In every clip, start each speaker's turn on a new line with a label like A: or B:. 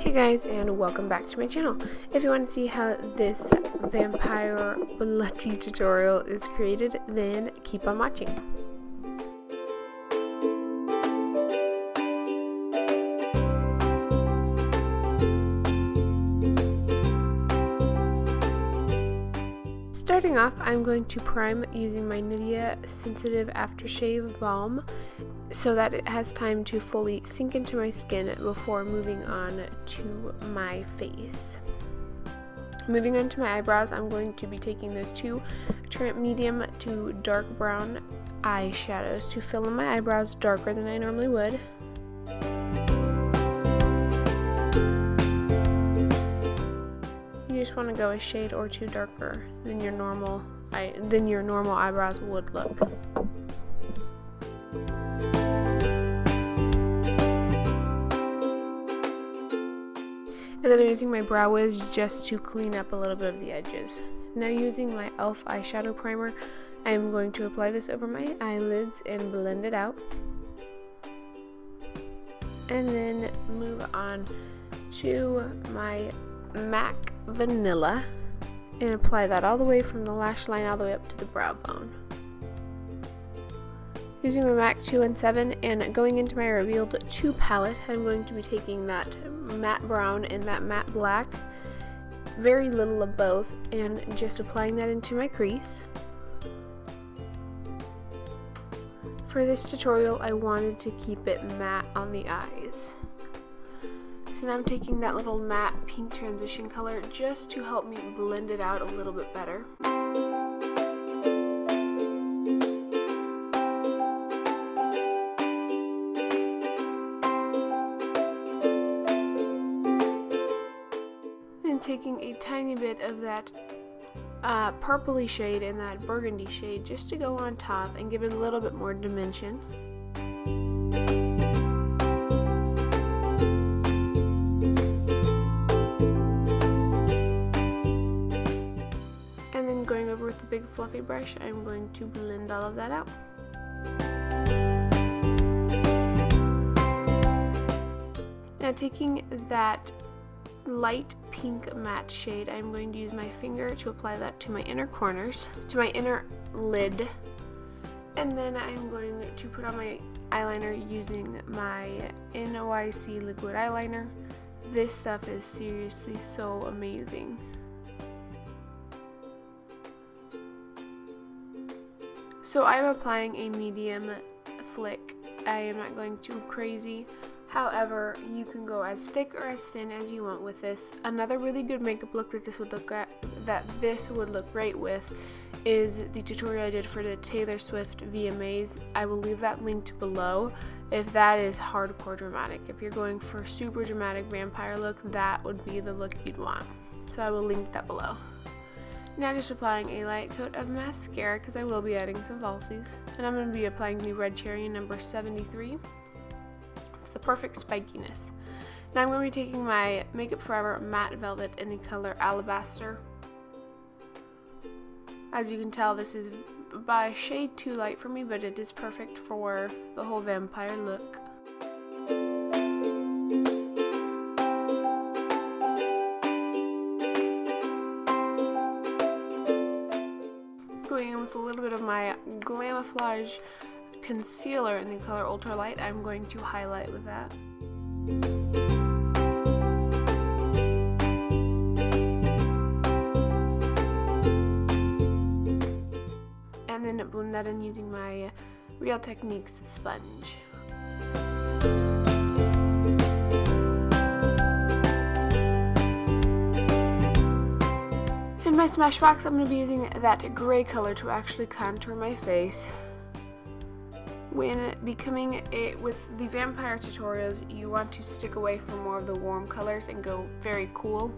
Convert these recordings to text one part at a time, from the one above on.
A: Hey guys, and welcome back to my channel. If you want to see how this vampire bloody tutorial is created, then keep on watching. Starting off, I'm going to prime using my Nivea Sensitive Aftershave Balm so that it has time to fully sink into my skin before moving on to my face. Moving on to my eyebrows, I'm going to be taking those two medium to dark brown eyeshadows to fill in my eyebrows darker than I normally would. You just want to go a shade or two darker than your normal eyebrows would look. And then I'm using my Brow Wiz just to clean up a little bit of the edges. Now using my e.l.f. eyeshadow primer, I'm going to apply this over my eyelids and blend it out. And then move on to my MAC Vanilla and apply that all the way from the lash line all the way up to the brow bone. Using my MAC 217 and going into my Revealed 2 palette, I'm going to be taking that matte brown and that matte black, very little of both, and just applying that into my crease. For this tutorial, I wanted to keep it matte on the eyes. So now I'm taking that little matte pink transition color just to help me blend it out a little bit better. And taking a tiny bit of that purpley shade and that burgundy shade just to go on top and give it a little bit more dimension. And then going over with the big fluffy brush, I'm going to blend all of that out. Now taking that light pink matte shade, I'm going to use my finger to apply that to my inner corners, to my inner lid, and then I'm going to put on my eyeliner using my NYC liquid eyeliner. This stuff is seriously so amazing. So I'm applying a medium flick. I am not going too crazy. However, you can go as thick or as thin as you want with this. Another really good makeup look that this would look great with is the tutorial I did for the Taylor Swift VMAs. I will leave that linked below if that is hardcore dramatic. If you're going for a super dramatic vampire look, that would be the look you'd want. So I will link that below. Now just applying a light coat of mascara because I will be adding some falsies. And I'm going to be applying the Red Cherry number 73. The perfect spikiness. Now I'm going to be taking my Makeup Forever Matte Velvet in the color Alabaster. As you can tell, this is by a shade too light for me, but it is perfect for the whole vampire look. Going in with a little bit of my Glamouflage concealer in the color Ultralight, I'm going to highlight with that. And then blend that in using my Real Techniques sponge. In my Smashbox, I'm going to be using that gray color to actually contour my face. When becoming with the vampire tutorials, you want to stick away from more of the warm colors and go very cool.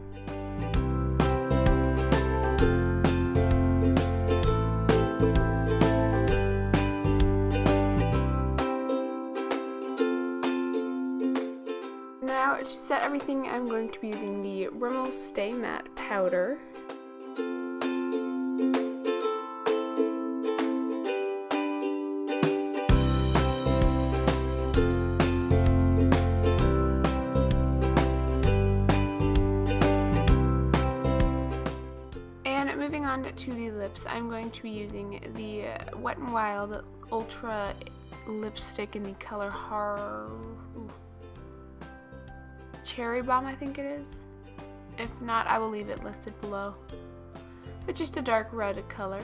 A: Now to set everything, I'm going to be using the Rimmel Stay Matte Powder. on to the lips, I'm going to be using the Wet n Wild Ultra lipstick in the color Cherry Bomb, I think it is. If not, I will leave it listed below. But just a dark red color.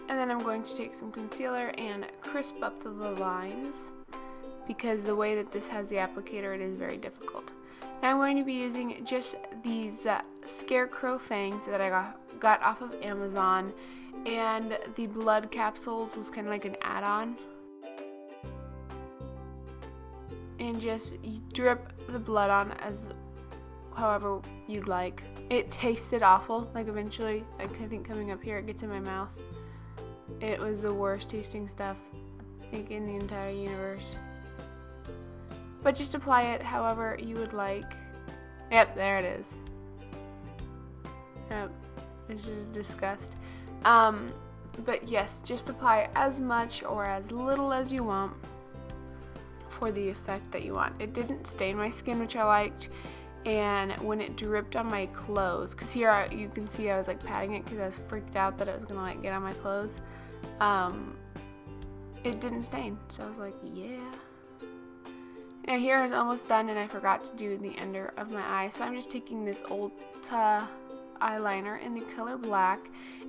A: And then I'm going to take some concealer and crisp up the lines, because the way that this has the applicator, it is very difficult. Now I'm going to be using just these Scarecrow fangs that I got off of Amazon, and the blood capsules was kind of like an add-on. And just drip the blood on as however you'd like. It tasted awful. Like eventually, I think coming up here, it gets in my mouth. It was the worst tasting stuff, I think, in the entire universe. But just apply it however you would like. Yep, there it is. Yep, it's just disgust. But yes, just apply as much or as little as you want for the effect that you want. It didn't stain my skin, which I liked, and when it dripped on my clothes, because here you can see I was like patting it because I was freaked out that it was gonna like get on my clothes, it didn't stain, so I was like, yeah. Now here is almost done, and I forgot to do the under of my eye, so I'm just taking this Ulta eyeliner in the color black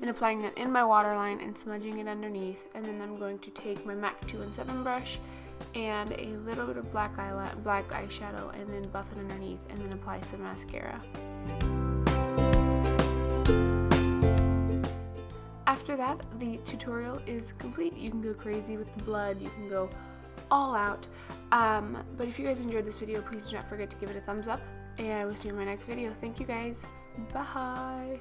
A: and applying that in my waterline and smudging it underneath, and then I'm going to take my MAC 217 brush and a little bit of black eyeshadow and then buff it underneath, and then apply some mascara. After that, the tutorial is complete. You can go crazy with the blood, you can go all out. But if you guys enjoyed this video, please do not forget to give it a thumbs up, and I will see you in my next video. Thank you guys. Bye.